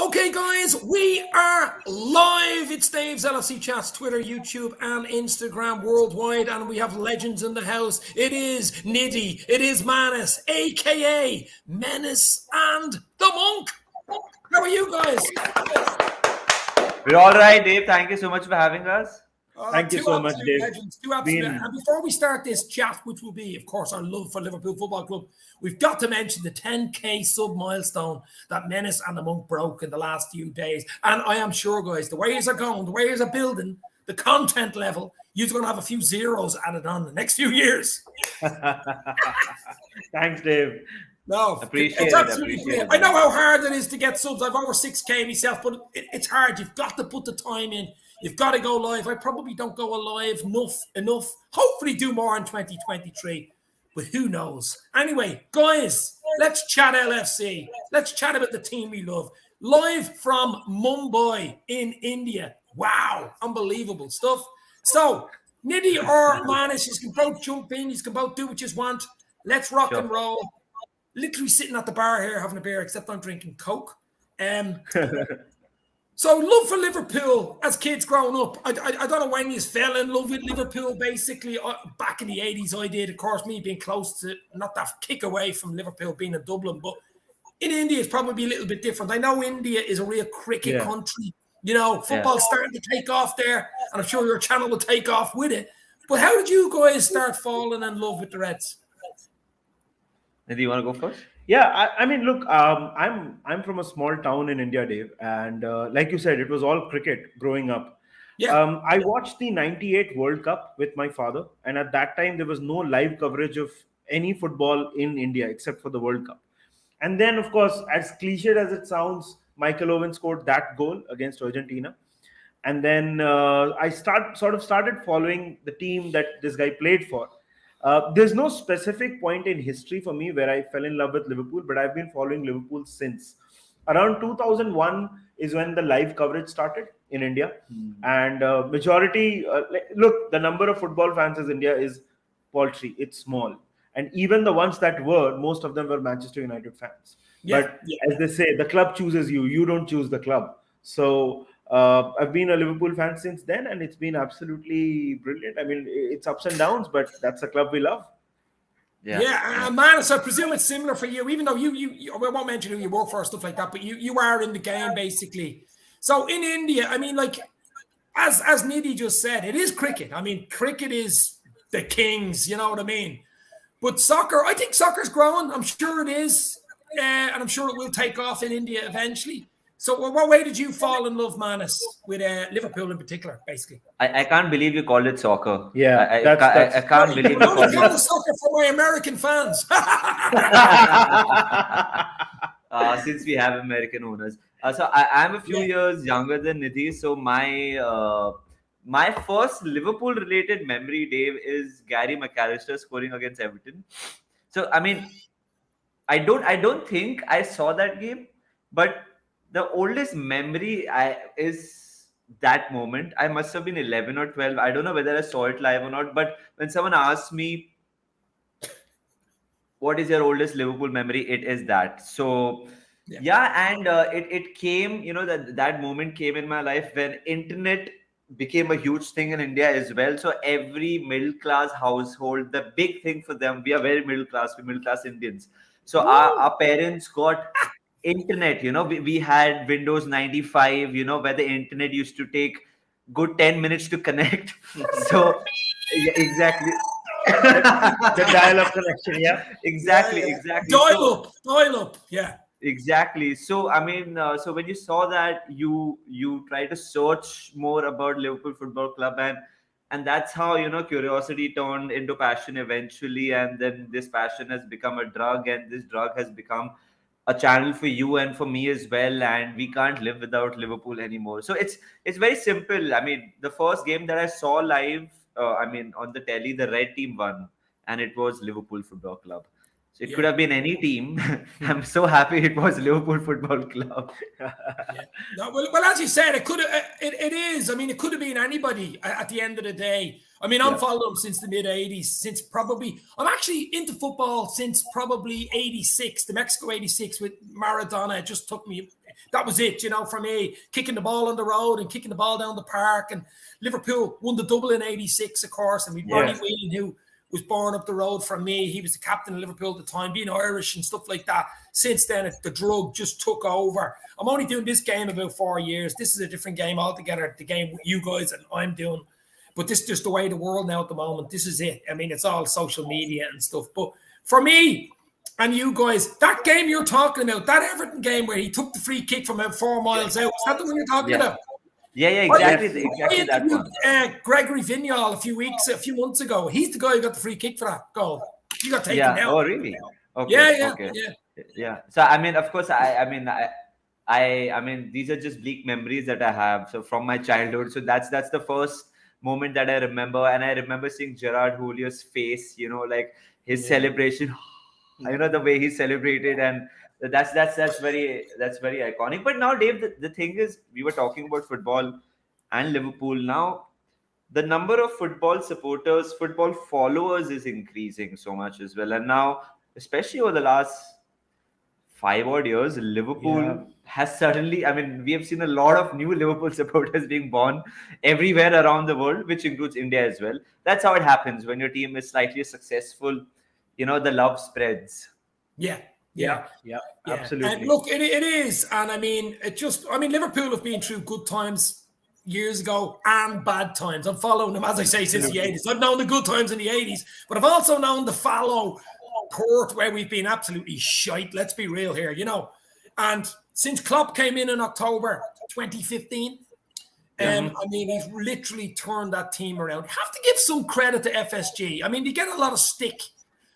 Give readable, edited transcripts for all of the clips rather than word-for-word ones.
Okay, guys, we are live. It's Dave's LFC Chats, Twitter, YouTube, and Instagram worldwide, and we have legends in the house. It is Nidi, it is Manas, aka Menace and the Monk. How are you guys? We're all right, Dave. Thank you so much for having us. Thank you so much, Dave. Legends, two absolute. And before we start this chat, which will be, of course, our love for Liverpool Football Club, we've got to mention the 10K sub milestone that Menace and the Monk broke in the last few days. And I am sure, guys, the way are going, the way are building, the content level, you're going to have a few zeros added on the next few years. Thanks, Dave. No, appreciate it's absolutely it. I know how hard it is to get subs. I've over 6K myself, but it's hard. You've got to put the time in. You've got to go live. I probably don't go live enough. Hopefully do more in 2023, but who knows? Anyway, guys, let's chat LFC. Let's chat about the team we love. Live from Mumbai in India. Wow, unbelievable stuff. So, Nidi or Manas, you can both jump in. You can both do what you want. Let's rock and roll. Literally sitting at the bar here having a beer, except I'm drinking Coke. So love for Liverpool as kids growing up. I don't know when you fell in love with Liverpool, basically. Back in the 80s, I did. Of course, me being close to, not that kick away from Liverpool being in Dublin, but in India, it's probably a little bit different. I know India is a real cricket country. You know, football's starting to take off there, and I'm sure your channel will take off with it. But how did you guys start falling in love with the Reds? Do you want to go first? Yeah, I mean, look, I'm from a small town in India, Dave, and like you said, it was all cricket growing up. Yeah. I watched the '98 World Cup with my father, and at that time there was no live coverage of any football in India except for the World Cup. And then, of course, as cliched as it sounds, Michael Owen scored that goal against Argentina, and then I started following the team that this guy played for. There's no specific point in history for me where I fell in love with Liverpool, but I've been following Liverpool since. Around 2001 is when the live coverage started in India. And majority, look, the number of football fans in India is paltry. It's small. And even the ones that were, most of them were Manchester United fans. But as they say, the club chooses you. You don't choose the club. So I've been a Liverpool fan since then, and it's been absolutely brilliant. I mean, it's ups and downs, but that's the club we love. Manas, I presume it's similar for you, even though you I won't mention who you work for or stuff like that, but you are in the game, basically. So in India, I mean, like, as Nidi just said, it is cricket. I mean, cricket is the kings, you know what I mean? But soccer, I think soccer's growing. I'm sure it is, and I'm sure it will take off in India eventually. So what way did you fall in love, Manas, with Liverpool in particular, basically? I can't believe you called it soccer. Yeah, I can't believe you called it soccer for my American fans. Since we have American owners. So I'm a few years younger than Nidhi. So my first Liverpool-related memory, Dave, is Gary McAllister scoring against Everton. So, I mean, I don't think I saw that game, but the oldest memory is that moment. I must have been 11 or 12. I don't know whether I saw it live or not. But when someone asks me, what is your oldest Liverpool memory? It is that. So, and it came, you know, that moment came in my life when internet became a huge thing in India as well. So every middle-class household, the big thing for them, we are very middle-class, we're middle-class Indians. So our parents got internet, you know, we had Windows 95, you know, where the internet used to take good 10 minutes to connect. So exactly. The dial-up connection, Exactly. Dial up, Exactly. So I mean, so when you saw that, you try to search more about Liverpool Football Club, and that's how, you know, curiosity turned into passion eventually, and then this passion has become a drug, and this drug has become a channel for you and for me as well, and we can't live without Liverpool anymore. So it's very simple. I mean, the first game that I saw live, I mean, on the telly, the red team won, and it was Liverpool Football Club. So it could have been any team. I'm so happy it was Liverpool Football Club. No, well, as you said, it could have. It is. I mean, it could have been anybody at the end of the day. I mean, I'm following them since the mid '80s. I'm actually into football since probably '86, the Mexico '86 with Maradona. It just took me. that was it, for me. Kicking the ball on the road and kicking the ball down the park. And Liverpool won the double in '86, of course. And we Ronnie Whelan, who was born up the road from me. He was the captain of Liverpool at the time, being Irish and stuff like that. Since then, the drug just took over. I'm only doing this game about 4 years. This is a different game altogether, the game you guys and I'm doing. But this is just the way of the world now at the moment. This is it. I mean, it's all social media and stuff. But for me and you guys, that game you're talking about, that Everton game where he took the free kick from about 4 miles out, is that the one you're talking about? Yeah, exactly that one. Gregory Vignal a few months ago. He's the guy who got the free kick for that goal. He got taken out. Oh, really? Okay. Yeah. So I mean, of course, I mean, these are just bleak memories that I have. So from my childhood. So that's the first moment that I remember, and I remember seeing Gerard Houlier's face. Like his celebration. The way he celebrated, and that's very iconic. But now, Dave, the thing is, we were talking about football and Liverpool. Now the number of football supporters, football followers is increasing so much as well. And now, especially over the last 5 odd years, Liverpool has certainly, I mean, we have seen a lot of new Liverpool supporters being born everywhere around the world, which includes India as well. That's how it happens when your team is slightly successful. The love spreads. Yeah, absolutely. And look, it is. And I mean, Liverpool have been through good times years ago and bad times. I'm following them, as I say, since the 80s. I've known the good times in the 80s, but I've also known the fallow court where we've been absolutely shite. Let's be real here, And since Klopp came in October 2015, I mean, he's literally turned that team around. You have to give some credit to FSG. I mean, they get a lot of stick.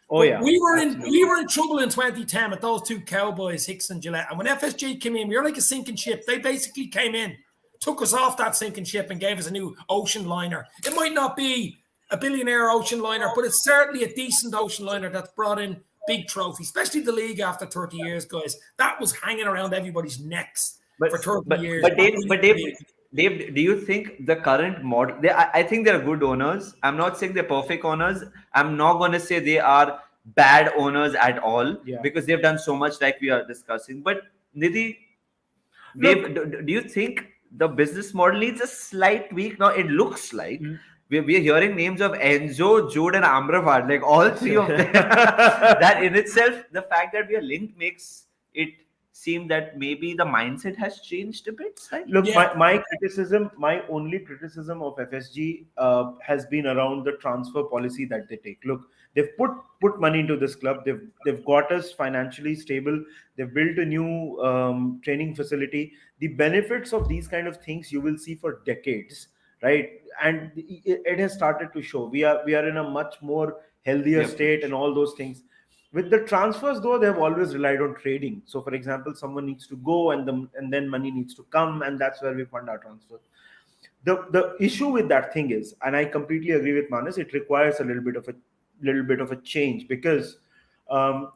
Oh yeah, we were in trouble in 2010 with those two cowboys, Hicks and Gillette. And when FSG came in, we were like a sinking ship. They basically came in, took us off that sinking ship, and gave us a new ocean liner. It might not be a billionaire ocean liner, but it's certainly a decent ocean liner that's brought in big trophies, especially the league after 30 years, guys. That was hanging around everybody's necks for 30 years. Dave, do you think the current model, I think they're good owners. I'm not saying they're perfect owners. I'm not going to say they are bad owners at all because they've done so much like we are discussing. But Nidhi, Dave, do you think the business model needs a slight tweak? Now, it looks like we're hearing names of Enzo, Jude, and Amrabat, like all three of them. That in itself, the fact that we are linked makes it seem that maybe the mindset has changed a bit. Right? Look, my only criticism of FSG has been around the transfer policy that they take. Look, they've put money into this club. They've got us financially stable. They've built a new training facility. The benefits of these kind of things you will see for decades, right? And it has started to show. We are in a much more healthier state and all those things. With the transfers, though, they have always relied on trading. So, for example, someone needs to go and then money needs to come, and that's where we fund our transfer. The issue with that thing is, and I completely agree with Manas, it requires a little bit of a change, because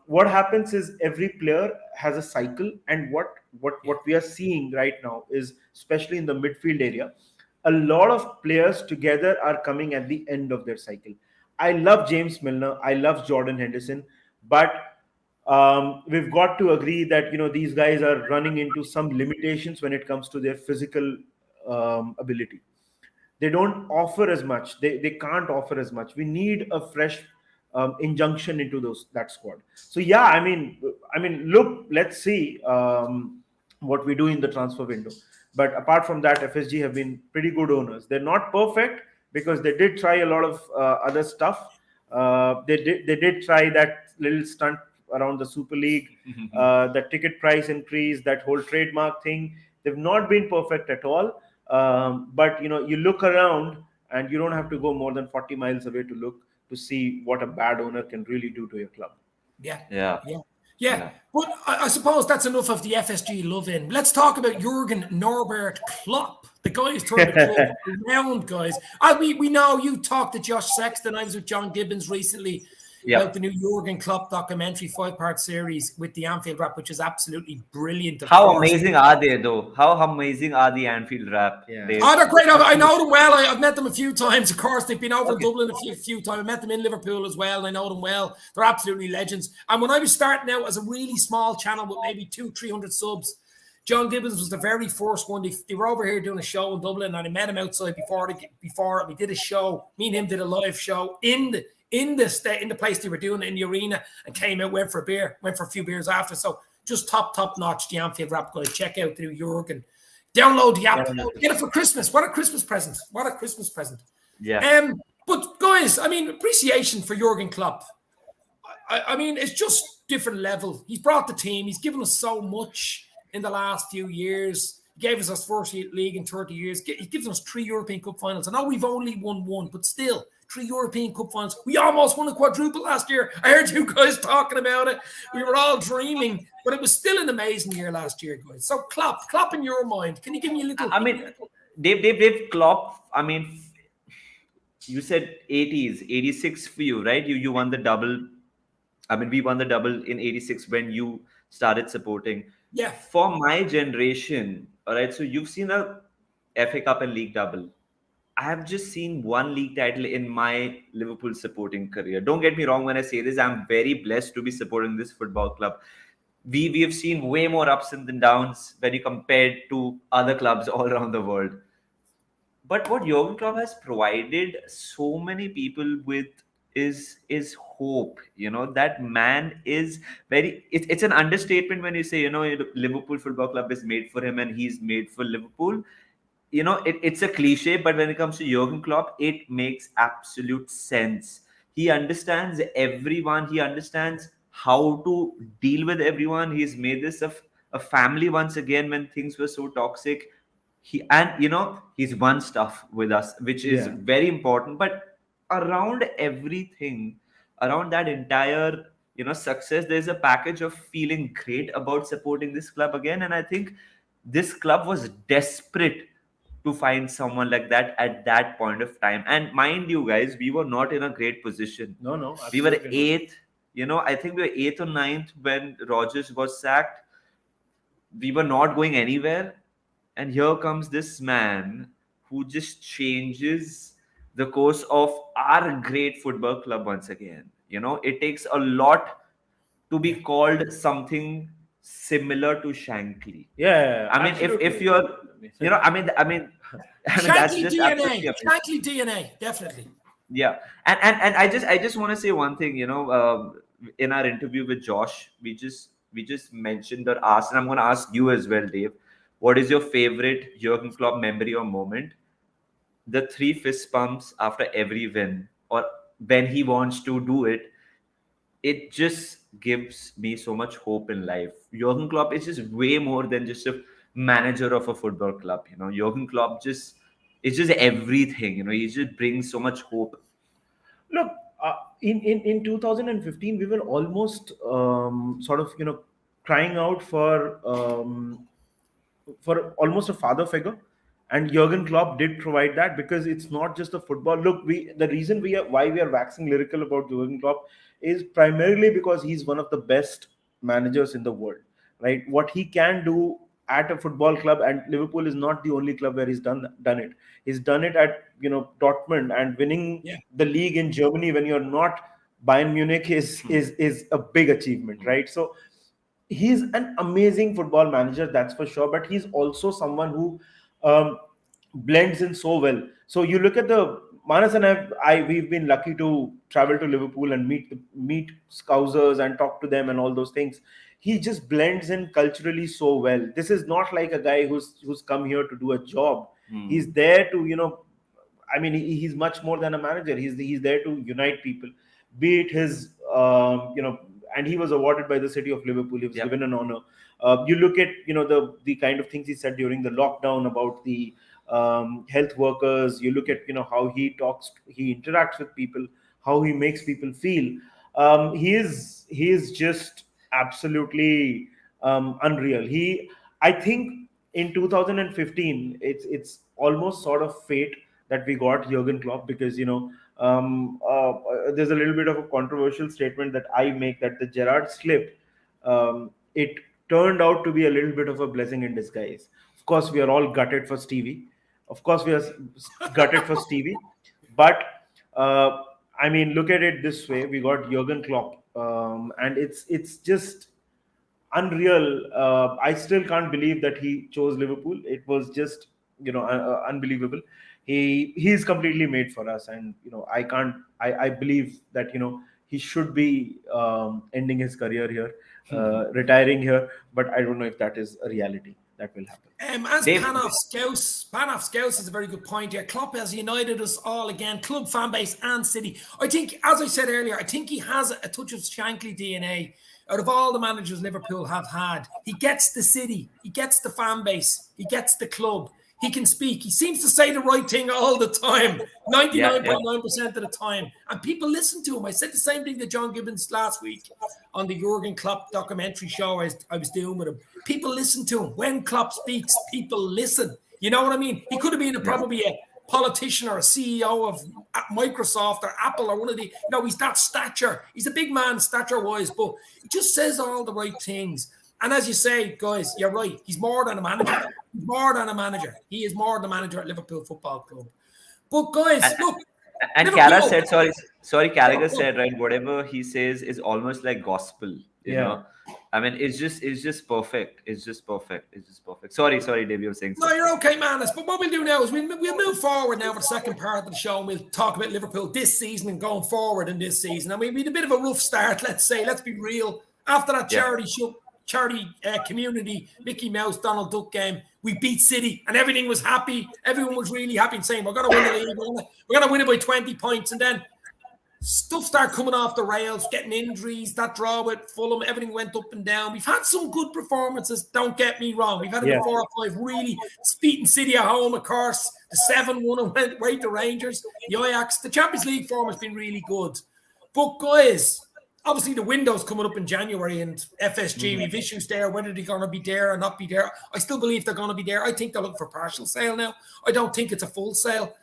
what happens is every player has a cycle, and what we are seeing right now is, especially in the midfield area, a lot of players together are coming at the end of their cycle. I love James Milner. I love Jordan Henderson. But we've got to agree that these guys are running into some limitations when it comes to their physical ability. They don't offer as much. They can't offer as much. We need a fresh injunction into that squad. So yeah, I mean, look, let's see what we do in the transfer window. But apart from that, FSG have been pretty good owners. They're not perfect because they did try a lot of other stuff. They did try that little stunt around the Super League, the ticket price increase, that whole trademark thing. They've not been perfect at all. But you look around and you don't have to go more than 40 miles away to see what a bad owner can really do to your club. Yeah. But I suppose that's enough of the FSG love in. Let's talk about Jurgen Norbert Klopp. The guy who's turned the club around, guys. We know you talked to Josh Sexton. I was with John Gibbons recently about the new Jurgen Klopp documentary 5-part series with the Anfield Rap, which is absolutely brilliant. How amazing are they, though? How amazing are the Anfield Rap? Oh, they're great. I know them well. I've met them a few times. Of course, they've been over in Dublin a few times. I met them in Liverpool as well, and I know them well. They're absolutely legends. And when I was starting out as a really small channel with maybe 200-300 subs, John Gibbons was the very first one. They were over here doing a show in Dublin, and I met him outside before we did a show. Me and him did a live show in the place they were doing it, in the arena, and came out, went for a few beers after. So just top notch, the Anfield Rap guys. Check out through Jurgen. Download the app. Get it for Christmas. What a Christmas present. Yeah. But guys, I mean, appreciation for Jurgen Klopp. I mean, it's just different level. He's brought the team. He's given us so much in the last few years. He gave us our first league in 30 years. He gives us 3 European Cup finals. I know we've only won 1, but still, 3 European Cup finals. We almost won a quadruple last year. I heard you guys talking about it. We were all dreaming, but it was still an amazing year last year, guys. So Klopp in your mind, can you give me a little? I mean, Dave Klopp. I mean, you said 80s, 86 for you, right? You won the double. I mean, we won the double in 86 when you started supporting. Yeah. For my generation, all right, so you've seen a FA Cup and League double. I have just seen 1 league title in my Liverpool supporting career. Don't get me wrong when I say this. I'm very blessed to be supporting this football club. We have seen way more ups and downs when you compare to other clubs all around the world. But what Jurgen Klopp has provided so many people with is hope. That man is it's an understatement when you say, Liverpool Football Club is made for him and he's made for Liverpool. It's a cliche, but when it comes to Jurgen Klopp, it makes absolute sense. He understands everyone. He understands how to deal with everyone. He's made this a family once again when things were so toxic. He's won stuff with us, which is very important. But around everything, around that entire success, there's a package of feeling great about supporting this club again. And I think this club was desperate to find someone like that at that point of time. And mind you, guys, we were not in a great position. No, we were 8th. I think we were 8th or 9th when Rodgers was sacked. We were not going anywhere. And here comes this man who just changes the course of our great football club once again. It takes a lot to be called something similar to Shankly. Yeah, I mean, if you're, I mean, that's Shankly just DNA. Shankly DNA, definitely. Yeah, and I just want to say one thing. In our interview with Josh, we just mentioned or asked, and I'm going to ask you as well, Dave. What is your favorite Jurgen Klopp memory or moment? The 3 fist pumps after every win, or when he wants to do it, it just gives me so much hope in life. Jurgen Klopp is just way more than just a manager of a football club. Jurgen Klopp it's just everything. He just brings so much hope. Look, in 2015, we were almost sort of crying out for almost a father figure, and Jurgen Klopp did provide that, because it's not just the football. Look, the reason why we are waxing lyrical about Jurgen Klopp is primarily because he's one of the best managers in the world, right? What he can do at a football club, and Liverpool is not the only club where he's done it. He's done it at Dortmund, and winning the league in Germany when you're not Bayern Munich is a big achievement, right? So he's an amazing football manager, that's for sure. But he's also someone who blends in so well. So you look at Manas and we've been lucky to travel to Liverpool and meet Scousers and talk to them and all those things. He just blends in culturally so well. This is not like a guy who's come here to do a job. He's there to he's much more than a manager. He's there to unite people, be it his and he was awarded by the city of Liverpool. He was given an honor. You look at the kind of things he said during the lockdown about the health workers. You look at how he talks, he interacts with people, how he makes people feel. He is just absolutely unreal. I think in 2015 it's almost sort of fate that we got Jurgen Klopp, because there's a little bit of a controversial statement that I make, that the Gerrard slip, it turned out to be a little bit of a blessing in disguise. Of course, we are all gutted for Stevie. But look at it this way: we got Jurgen Klopp, and it's just unreal. I still can't believe that he chose Liverpool. It was just unbelievable. He's completely made for us, and I can't. I believe that he should be ending his career here, retiring here. But I don't know if that is a reality that will happen. As Dave, Panov Scouse is a very good point here. Klopp has united us all again, club, fan base, and city. I think, as I said earlier, I think he has a touch of Shankly DNA. Out of all the managers Liverpool have had, he gets the city, he gets the fan base, he gets the club. He can speak. He seems to say the right thing all the time, 99.9% of the time. And people listen to him. I said the same thing to John Gibbons last week on the Jurgen Klopp documentary show I was doing with him. People listen to him. When Klopp speaks, people listen. You know what I mean? He could have been probably a politician or a CEO of Microsoft or Apple or one of the, he's that stature. He's a big man stature-wise, but he just says all the right things. And as you say, guys, you're right. He's more than a manager. He's more than a manager. He is more than a manager at Liverpool Football Club. But guys, look. And Carragher said, Carragher said, right, whatever he says is almost like gospel. You know? I mean, it's just perfect. It's just perfect. Sorry, Dave, you were saying something. No, you're okay, Manas. But what we'll do now is we'll move forward now for the second part of the show, and we'll talk about Liverpool this season and going forward in this season. And we had a bit of a rough start, let's be real. After that charity community Mickey Mouse Donald Duck game, we beat City and everything was happy. Everyone was really happy and saying we're going to win the league, we're going to win it by 20 points. And then stuff started coming off the rails, getting injuries, that draw with Fulham, everything went up and down. We've had some good performances, don't get me wrong. We've had about 4 or 5 really beating City at home, of course. The 7-1 and went right to Rangers, the Ajax. The Champions League form has been really good. But guys, obviously, the window's coming up in January, and FSG, we've issues there, whether they're going to be there or not be there. I still believe they're going to be there. I think they're looking for partial sale now. I don't think it's a full sale.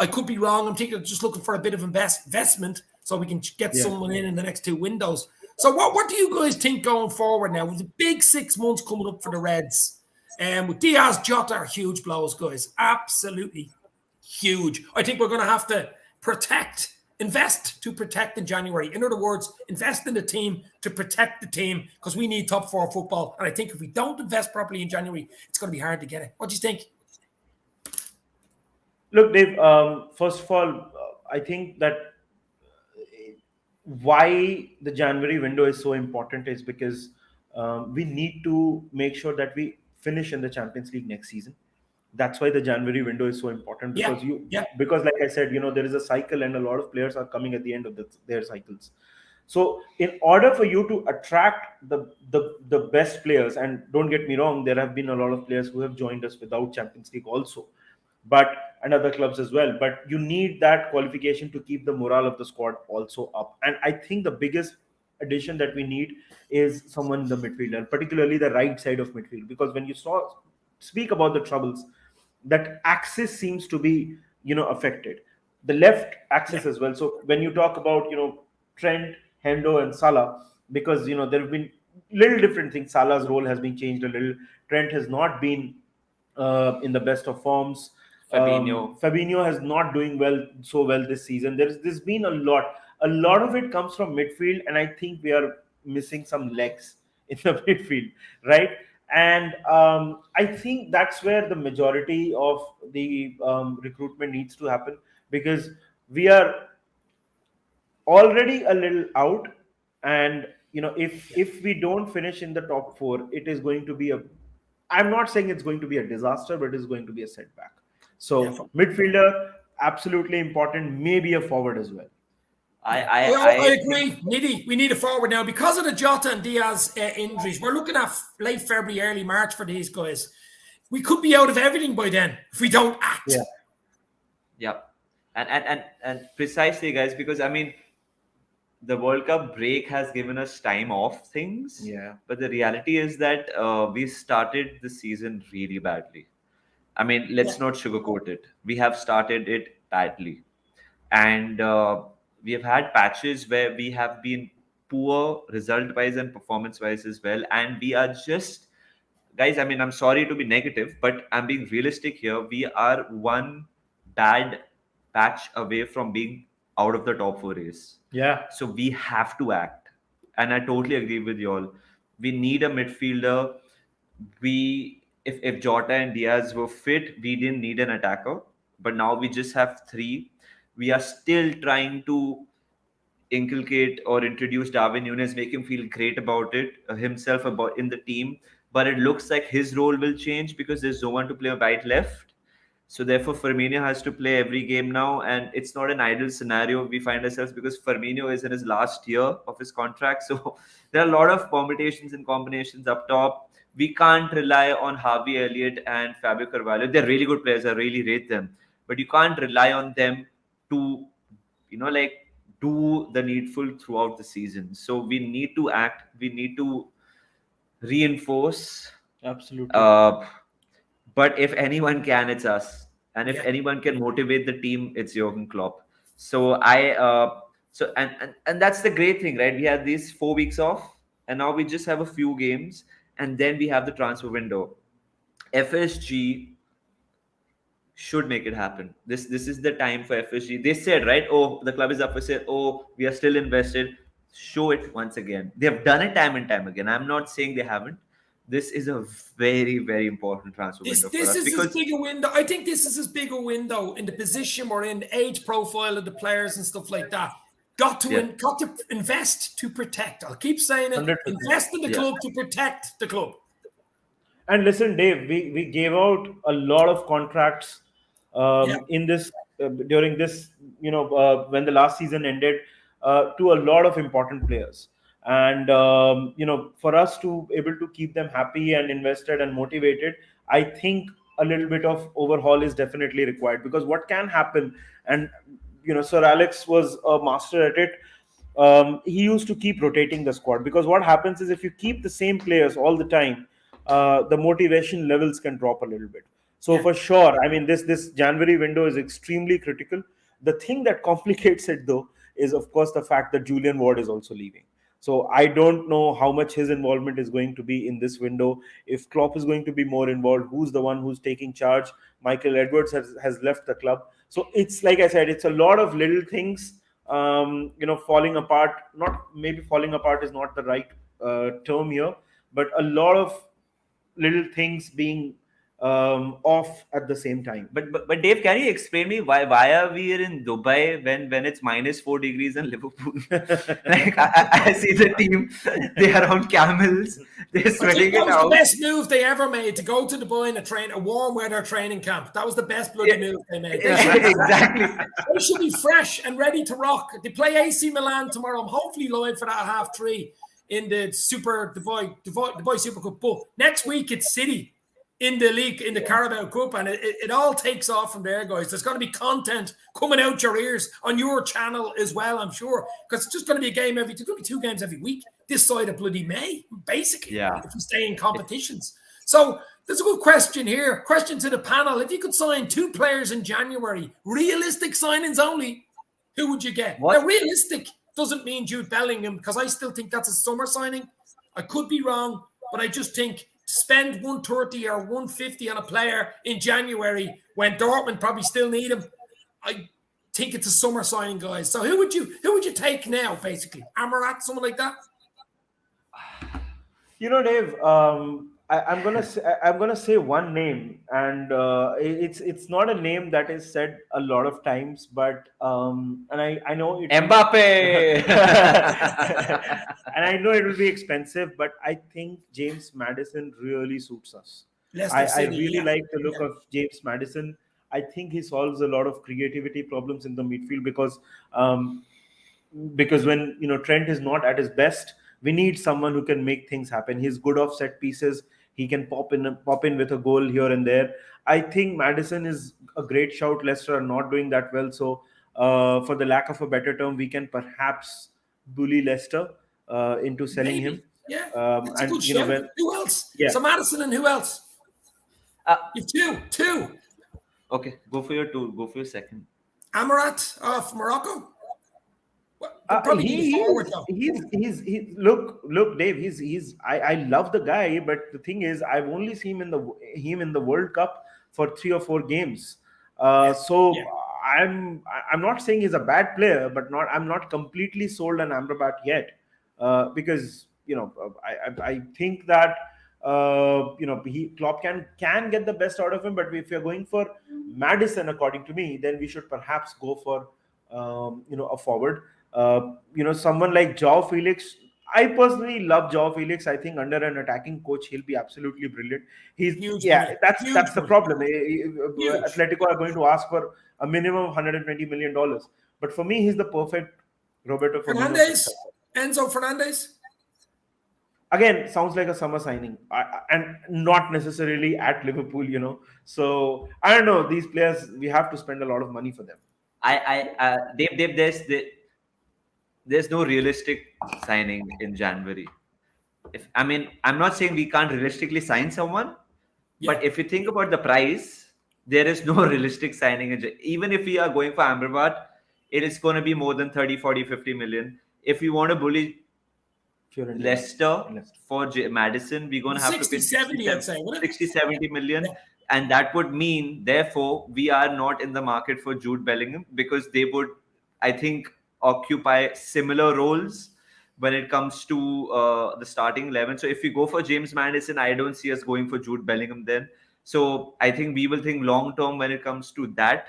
I could be wrong. I'm thinking they're just looking for a bit of investment so we can get someone in the next 2 windows. So what do you guys think going forward now? With the big 6 months coming up for the Reds, and with Diaz, Jota are huge blows, guys. Absolutely huge. I think we're going to have to invest to protect in January. In other words, invest in the team to protect the team because we need top 4 football. And I think if we don't invest properly in January, it's going to be hard to get it. What do you think? Look, Dave, first of all, I think that why the January window is so important is because we need to make sure that we finish in the Champions League next season. That's why the January window is so important because because like I said, there is a cycle and a lot of players are coming at the end of their cycles. So in order for you to attract the best players, and don't get me wrong, there have been a lot of players who have joined us without Champions League also, and other clubs as well. But you need that qualification to keep the morale of the squad also up. And I think the biggest addition that we need is someone in the midfield, particularly the right side of midfield, because when you speak about the troubles, that axis seems to be affected, the left axis as well. So when you talk about Trent, Hendo and Salah, because there have been little different things. Salah's role has been changed a little. Trent has not been in the best of forms. Fabinho has not doing so well this season. There's been a lot of it comes from midfield, and I think we are missing some legs in the midfield, right? And I think that's where the majority of the recruitment needs to happen, because we are already a little out. And if we don't finish in the top 4, it is going to be I'm not saying it's going to be a disaster, but it's going to be a setback. So midfielder, absolutely important, maybe a forward as well. I agree. Nidi, we need a forward now because of the Jota and Diaz injuries. We're looking at late February, early March for these guys. We could be out of everything by then if we don't act. Yeah. And precisely, guys, because I mean, the World Cup break has given us time off things. Yeah. But the reality is that we started the season really badly. I mean, let's not sugarcoat it. We have started it badly. And we have had patches where we have been poor result-wise and performance-wise as well. And we are just, guys, I mean, I'm sorry to be negative, but I'm being realistic here. We are one bad patch away from being out of the top 4 race. Yeah. So we have to act. And I totally agree with you all. We need a midfielder. If Jota and Diaz were fit, we didn't need an attacker. But now we just have three. We are still trying to inculcate or introduce Darwin Nunez, make him feel great about it himself about in the team. But it looks like his role will change because there's no one to play right left. So therefore, Firmino has to play every game now, and it's not an ideal scenario we find ourselves because Firmino is in his last year of his contract. So there are a lot of permutations and combinations up top. We can't rely on Harvey Elliott and Fabio Carvalho. They're really good players. I really rate them, but you can't rely on them to, like do the needful throughout the season. So we need to act. We need to reinforce. Absolutely. But if anyone can, it's us. And if Yeah. anyone can motivate the team, it's Jurgen Klopp. So and that's the great thing, right? We had these 4 weeks off, and now we just have a few games, and then we have the transfer window. FSG should make it happen. This is the time for FSG. They said, right? Oh, the club is up for sale. Oh, we are still invested. Show it once again. They have done it time and time again. I'm not saying they haven't. This is a very, very important transfer window for This us is because as big a window. I think this is as big a window in the position we're in, the age profile of the players and stuff like that. Got to invest to protect. I'll keep saying it. 100%. Invest in the club to protect the club. And listen, Dave, we gave out a lot of contracts in this during this, when the last season ended, to a lot of important players. And for us to able to keep them happy and invested and motivated, I think a little bit of overhaul is definitely required, because what can happen, and Sir Alex was a master at it. He used to keep rotating the squad, because what happens is if you keep the same players all the time, the motivation levels can drop a little bit. So for sure, I mean, this January window is extremely critical. The thing that complicates it, though, is of course the fact that Julian Ward is also leaving. So I don't know how much his involvement is going to be in this window. If Klopp is going to be more involved, who's the one who's taking charge? Michael Edwards has left the club. So it's like I said, it's a lot of little things, falling apart. Not maybe falling apart is not the right term here, but a lot of little things being off at the same time. But Dave, can you explain me why are we in Dubai when it's -4 degrees in Liverpool? Like I see the team, they are on camels, they're sweating it That was out. the best move they ever made, to go to Dubai and a warm weather training camp. That was the best bloody move they made. Exactly. They should be fresh and ready to rock. They play AC Milan tomorrow. I'm hopefully live for that 3:30 in the Dubai Super Cup. But next week it's City in the league, in the Carabao Cup, and it all takes off from there, guys. There's going to be content coming out your ears on your channel as well, I'm sure, because it's just going to be a game there's going to be 2 games every week this side of bloody May, basically, if we stay in competitions. So there's a good question here. Question to the panel. If you could sign 2 players in January, realistic signings only, who would you get? What? Now, realistic doesn't mean Jude Bellingham, because I still think that's a summer signing. I could be wrong, but I just think spend 130 or 150 on a player in January when Dortmund probably still need him, I think it's a summer signing, guys. So who would you take now, basically? Amarat, someone like that? Dave, I'm gonna say one name, and it's not a name that is said a lot of times, but and I know it. Mbappe. And I know it will be expensive, but I think James Maddison really suits us. Leicester I City, really like the look of James Maddison. I think he solves a lot of creativity problems in the midfield, because when Trent is not at his best, we need someone who can make things happen. He's good off set pieces. He can pop in with a goal here and there. I think Maddison is a great shout. Leicester are not doing that well, so for the lack of a better term, we can perhaps bully Leicester into selling him. Yeah, it's a and good show. Who else? Yeah. So Maddison and who else? You've two. Okay, go for your 2. Go for your second. Amarat of Morocco. Probably he's look, Dave. I love the guy, but the thing is, I've only seen him in the World Cup for 3 or 4 games. I'm not saying he's a bad player, but I'm not completely sold on Amrabat yet, because I think that Klopp can get the best out of him. But if you're going for Maddison, according to me, then we should perhaps go for a forward. Someone like Joao Felix. I personally love Joao Felix. I think under an attacking coach, he'll be absolutely brilliant. He's Huge money. that's Huge the money. problem. Huge. Atletico are going to ask for a minimum of $120 million. But for me, he's the perfect Roberto Firmino. Enzo Fernandez. Again, sounds like a summer signing, and not necessarily at Liverpool. So I don't know. These players, we have to spend a lot of money for them. Dave, there's no realistic signing in January. I'm not saying we can't realistically sign someone, but if you think about the price, there is no realistic signing. Even if we are going for Amrabat, it is going to be more than 30, 40, 50 million. If we want to bully Leicester for Maddison, we're going to have 60, to pay 70, I'd say, 60, 70 million. Yeah. And that would mean, therefore, we are not in the market for Jude Bellingham, because they would, I think, occupy similar roles when it comes to the starting 11. So if we go for James Maddison, I don't see us going for Jude Bellingham then. So I think we will think long term when it comes to that.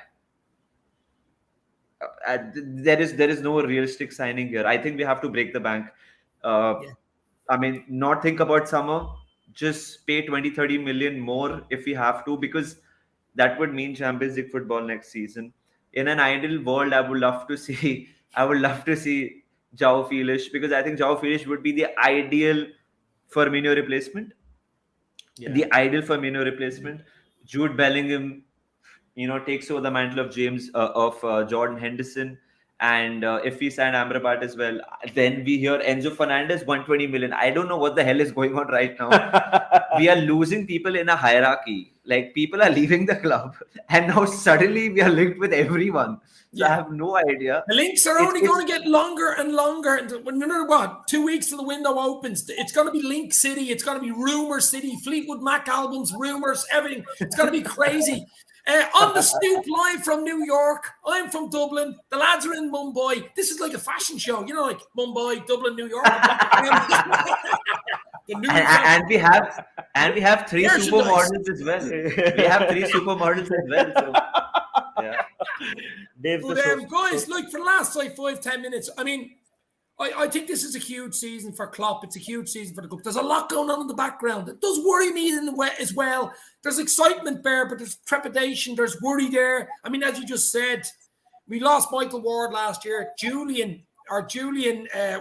There is no realistic signing here. I think we have to break the bank. Not think about summer. Just pay 20-30 million more if we have to, because that would mean Champions League football next season. In an ideal world, I would love to see Joao Felix, because I think Joao Felix would be the ideal Firmino replacement. The ideal Firmino replacement. Jude Bellingham, takes over the mantle of Jordan Henderson. And if we sign Amrabat as well, then we hear Enzo Fernandez, 120 million. I don't know what the hell is going on right now. We are losing people in a hierarchy. Like, people are leaving the club, and now suddenly we are linked with everyone. So I have no idea. The links are only going to get longer and longer. Remember what? 2 weeks till the window opens. It's going to be Link City. It's going to be Rumour City. Fleetwood Mac albums, rumours, everything. It's going to be crazy. On the Stoop, live from New York. I'm from Dublin. The lads are in Mumbai. This is like a fashion show, like Mumbai, Dublin, New York. and we have 3 supermodels as well. We have 3 supermodels as well. So, yeah. But, guys, like, for the last 5-10 minutes, I think this is a huge season for Klopp. It's a huge season for the club. There's a lot going on in the background. It does worry me as well. There's excitement there, but there's trepidation. There's worry there. As you just said, we lost Michael Ward last year. Julian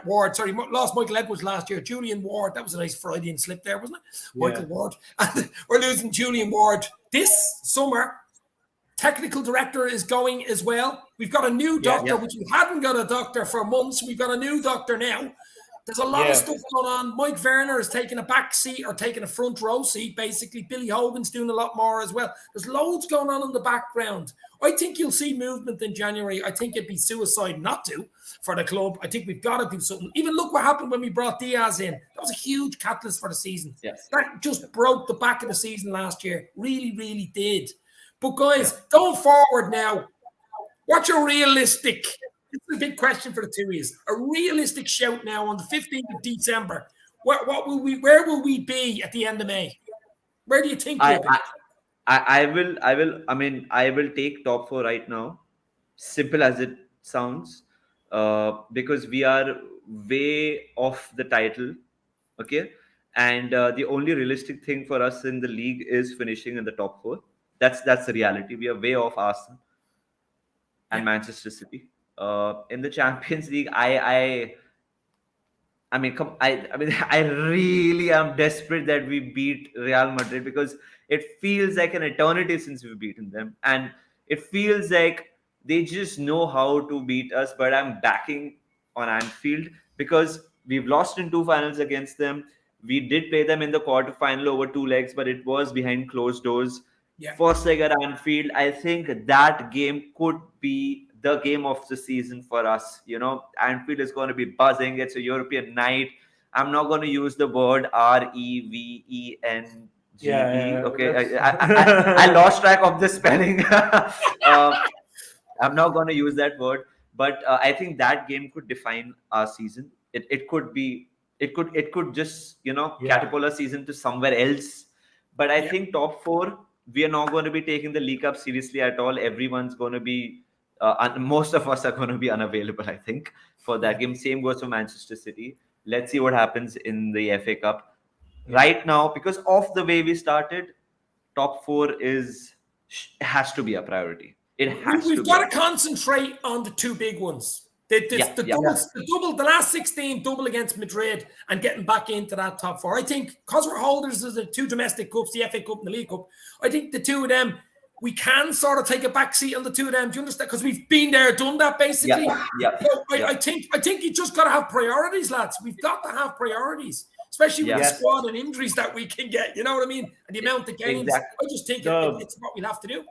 Ward, sorry, lost Michael Edwards last year. Julian Ward, that was a nice Freudian slip there, wasn't it? Yeah. Michael Ward. And we're losing Julian Ward this summer. Technical director is going as well. We've got a new doctor, which we hadn't got a doctor for months. We've got a new doctor now. There's a lot of stuff going on. Mike Werner is taking a back seat, or taking a front row seat, basically. Billy Hogan's doing a lot more as well. There's loads going on in the background. I think you'll see movement in January. I think it'd be suicide not to for the club. I think we've got to do something. Even look what happened when we brought Diaz in. That was a huge catalyst for the season. Yes. That just broke the back of the season last year. Really, really did. But guys, going forward now, what's your realistic, this is a big question for the two of you, a realistic shout now on the 15th of December? Where will we be at the end of May? Where do you think we'll be? I will take top 4 right now. Simple as it sounds. Because we are way off the title. Okay. And the only realistic thing for us in the league is finishing in the top 4. That's the reality. We are way off Arsenal and Manchester City. In the Champions League, I really am desperate that we beat Real Madrid, because it feels like an eternity since we've beaten them, and it feels like they just know how to beat us. But I'm backing on Anfield, because we've lost in 2 finals against them. We did play them in the quarterfinal over 2 legs, but it was behind closed doors. First leg at Anfield, I think that game could be the game of the season for us. Anfield is going to be buzzing. It's a European night. I'm not going to use the word REVENGE. Okay, I lost track of the spelling. I'm not going to use that word, but I think that game could define our season. It could be it could just Yeah. catapult our season to somewhere else. But I Yeah. think top four, we are not going to be taking the League Cup seriously at all. Everyone's going to be, most of us are going to be unavailable, I think, for that game. Same goes for Manchester City. Let's see what happens in the FA Cup. Yeah. Right now, because of the way we started, top four has to be a priority. It has We've to be. got to concentrate on the two big ones. The last 16 double against Madrid and getting back into that top four. I think because we're holders of the two domestic cups, the FA Cup and the League Cup, I think the two of them, we can sort of take a back seat on the two of them. Do you understand? Because we've been there, done that, basically. So I think you just got to have priorities, lads. We've got to have priorities, especially with the squad and injuries that we can get. You know what I mean? And the amount of games. Exactly. I just think it's what we'll have to do.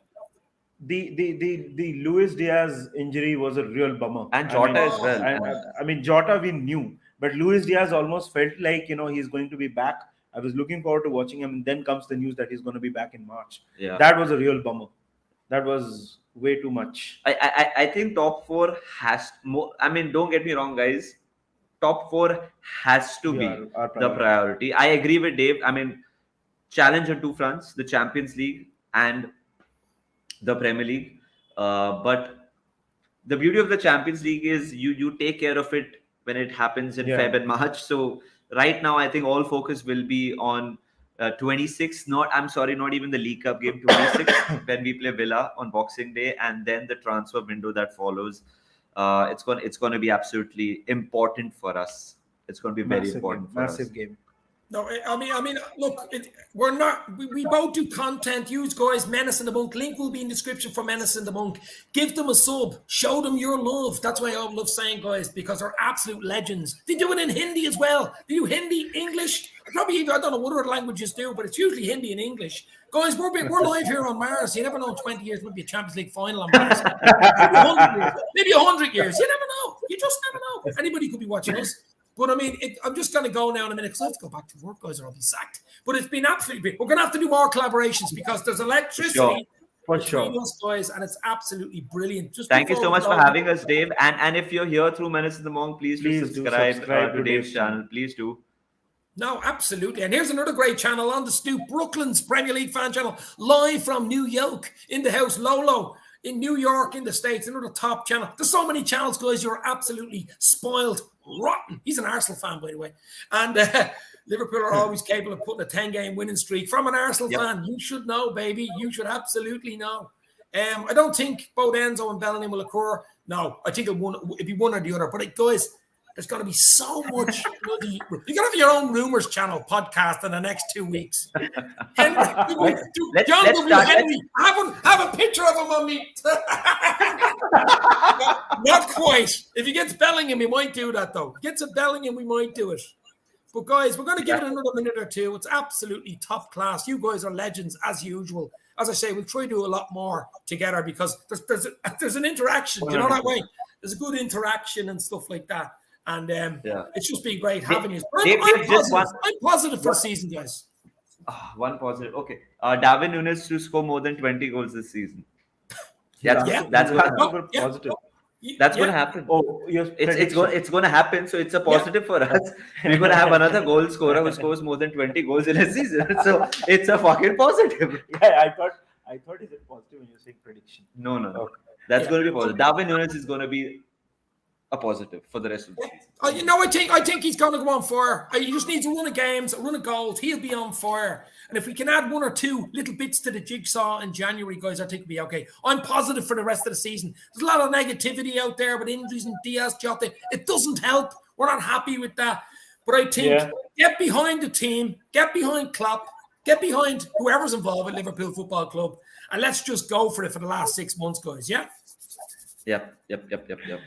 The Luis Diaz injury was a real bummer, and Jota as well. I mean, Jota we knew, but Luis Diaz almost felt like he's going to be back. I was looking forward to watching him, and then comes the news that he's going to be back in March. Yeah, that was a real bummer. That was way too much. I think top four has more. I mean, don't get me wrong, guys. Top four has to be the priority. I agree with Dave. I mean, challenge on two fronts: the Champions League and the Premier League. But the beauty of the Champions League is you take care of it when it happens in Feb and March. So right now, I think all focus will be on 26. Not even the League Cup game. 26 when we play Villa on Boxing Day, and then the transfer window that follows. It's going to be absolutely important for us. It's going to be very important for us. Massive game. No, I mean, look, we're not. We both do content. Use guys, Menace and the Monk. Link will be in the description for Menace and the Monk. Give them a sub. Show them your love. That's why I love saying, guys, because they're absolute legends. They do it in Hindi as well. They do Hindi, English. I don't know what other languages do, but it's usually Hindi and English. Guys, we're live here on Mars. You never know. In 20 years, we'll be a Champions League final on Mars. Maybe 100 years. You never know. You just never know. Anybody could be watching us. But I mean, I'm just going to go now in a minute because I have to go back to work, guys, or I'll be sacked. But it's been absolutely. We're going to have to do more collaborations because there's electricity between us, guys, and it's absolutely brilliant. Just thank you so much for having us, Dave. And if you're here through Menace the Monk, please do subscribe to Dave's channel. Please do. No, absolutely. And here's another great channel on the Stoop, Brooklyn's Premier League fan channel, live from New York in the house, Lolo. In New York, in the States, another top channel. There's so many channels, guys. You're absolutely spoiled, rotten. He's an Arsenal fan, by the way. And Liverpool are always capable of putting a 10-game winning streak. From an Arsenal fan, you should know, baby. You should absolutely know. I don't think both Enzo and Bellingham will occur. No, I think it'd be one or the other. But guys, there's going to be so much bloody. You're going to have your own Rumours channel podcast in the next 2 weeks. Henry, John W. Henry, have a picture of him on me. Not quite. If he gets Bellingham, we might do that, though. If he gets a Bellingham, we might do it. But, guys, we're going to give it another minute or two. It's absolutely top class. You guys are legends, as usual. As I say, we'll try to do a lot more together because there's an interaction. You know that way? There's a good interaction and stuff like that. And it's just been great having you. I'm positive for the season, guys. One positive. Okay. Darwin Nunez to score more than 20 goals this season. That's positive. That's going to happen. Oh, it's going to happen. So it's a positive for us. We're going to have another goal scorer who scores more than 20 goals in a season. So it's a fucking positive. Yeah, I thought is it positive when you're saying prediction? No. Okay. That's going to be positive. Darwin Nunez is going to be a positive for the rest of the season. I think he's going to go on fire. He just needs a run of games, a run of goals. He'll be on fire. And if we can add one or two little bits to the jigsaw in January, guys, I think we'll be okay. I'm positive for the rest of the season. There's a lot of negativity out there with injuries and Diaz, Jota. It doesn't help. We're not happy with that. But I think get behind the team, get behind Klopp, get behind whoever's involved with Liverpool Football Club, and let's just go for it for the last 6 months, guys, yeah? Yep.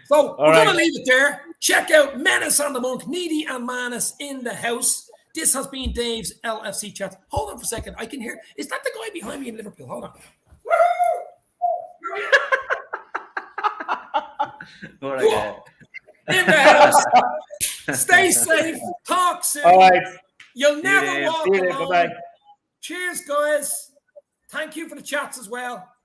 So we're going to leave it there. Check out Menace and the Monk, Nidi and Manas in the house. This has been Dave's LFC chat. Hold on for a second. I can hear. Is that the guy behind me in Liverpool? Hold on. In the house. Stay safe. Talk soon. All right. You'll never walk alone. Bye-bye. Cheers, guys. Thank you for the chats as well.